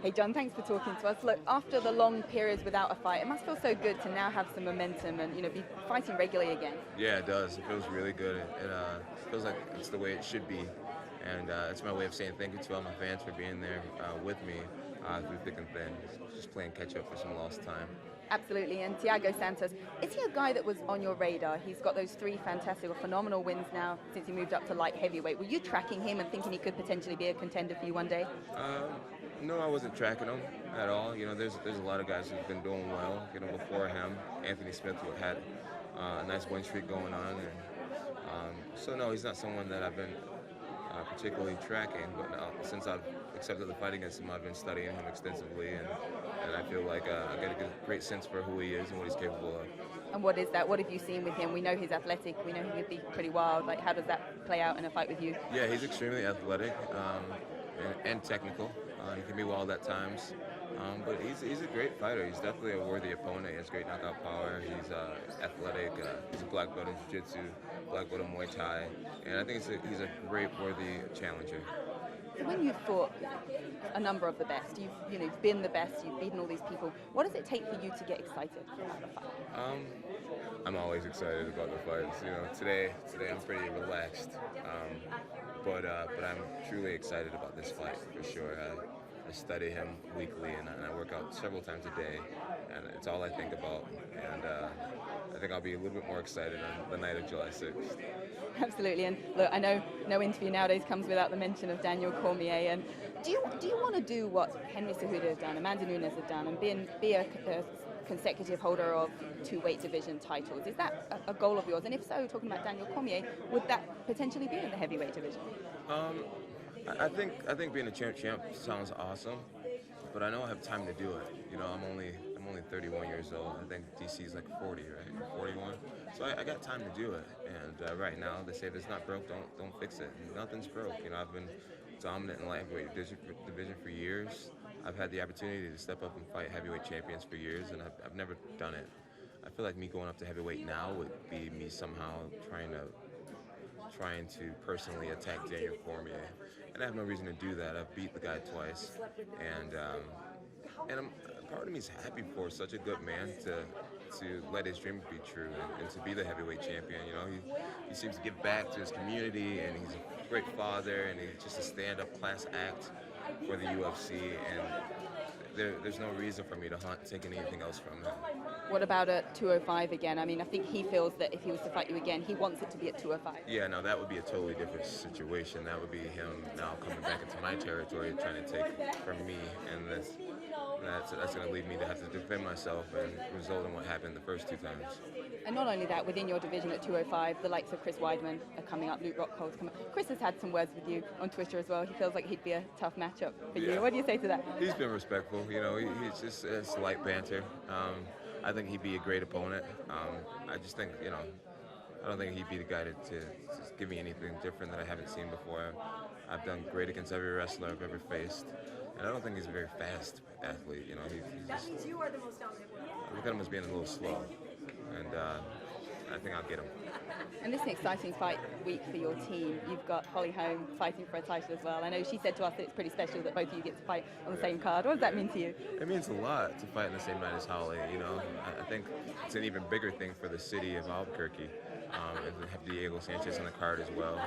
Hey John, thanks for talking to us. Look, after the long periods without a fight, it must feel so good to now have some momentum and be fighting regularly again. Yeah, it does. It feels really good. It feels like it's the way it should be, and it's my way of saying thank you to all my fans for being there with me through thick and thin, just playing catch up for some lost time. Absolutely. And Thiago Santos, is he a guy that was on your radar? He's got those three fantastic or phenomenal wins now since he moved up to light heavyweight. Were you tracking him and thinking he could potentially be a contender for you one day? No, I wasn't tracking him at all. There's a lot of guys who've been doing well. Before him, Anthony Smith who had a nice win streak going on, and so no, he's not someone that I've been particularly tracking. But since I've accepted the fight against him, I've been studying him extensively, and I feel like I get a great sense for who he is and what he's capable of. And what is that? What have you seen with him? We know he's athletic. We know he could be pretty wild. Like, how does that play out in a fight with you? Yeah, he's extremely athletic and technical. He can be wild at times, but he's a great fighter. He's definitely a worthy opponent. He has great knockout power. He's athletic. He's a black belt in jiu-jitsu, black belt in Muay Thai, and I think he's a great, worthy challenger. So when you've fought a number of the best, you've been the best, you've beaten all these people. What does it take for you to get excited about the fight? I'm always excited about the fights. Today I'm pretty relaxed, but I'm truly excited about this fight for sure. I study him weekly, and I work out several times a day, and it's all I think about. And I think I'll be a little bit more excited on the night of July 6th. Absolutely, and look, I know no interview nowadays comes without the mention of Daniel Cormier. And do you want to do what Henry Cejudo has done, Amanda Nunes has done, and be a consecutive holder of two weight division titles? Is that a goal of yours? And if so, talking about Daniel Cormier, would that potentially be in the heavyweight division? I think being a champ sounds awesome, but I know I have time to do it. I'm only 31 years old. I think DC is like 40, right? 41. So I got time to do it. And right now they say if it's not broke, don't fix it. Nothing's broke. I've been dominant in lightweight division for years. I've had the opportunity to step up and fight heavyweight champions for years, and I've never done it. I feel like me going up to heavyweight now would be me somehow trying to personally attack Daniel Cormier, and I have no reason to do that. I've beat the guy twice, and part of me is happy for such a good man to let his dream be true and to be the heavyweight champion. He seems to give back to his community, and he's a great father, and he's just a stand-up class act for the UFC, and there's no reason for me to take anything else from him. What about at 205 again? I mean, I think he feels that if he was to fight you again, he wants it to be at 205. Yeah, no, that would be a totally different situation. That would be him now coming back into my territory, trying to take from me, and that's going to lead me to have to defend myself and result in what happened the first two times. And not only that, within your division at 205, the likes of Chris Weidman are coming up, Luke Rockhold's coming up. Chris has had some words with you on Twitter as well. He feels like he'd be a tough matchup for you. What do you say to that? He's been respectful. He's just it's light banter. I think he'd be a great opponent. I just think, I don't think he'd be the guy to give me anything different that I haven't seen before. I've done great against every wrestler I've ever faced, and I don't think he's a very fast athlete. That means you are the most dominant one. I look at him as being a little slow, and I think I'll get him. And this is an exciting fight week for your team. You've got Holly Holm fighting for a title as well. I know she said to us that it's pretty special that both of you get to fight on the same card. What does that mean to you? It means a lot to fight in the same night as Holly. I think it's an even bigger thing for the city of Albuquerque, and to have Diego Sanchez on the card as well.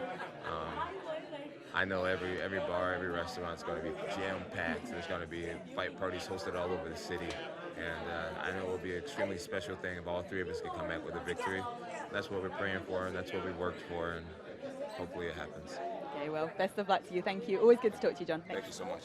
I know every bar, every restaurant is going to be jam-packed. There's going to be fight parties hosted all over the city. And I know it will be an extremely special thing if all three of us can come back with a victory. That's what we're praying for, and that's what we worked for, and hopefully it happens. Okay, well, best of luck to you. Thank you. Always good to talk to you, John. Thank you so much.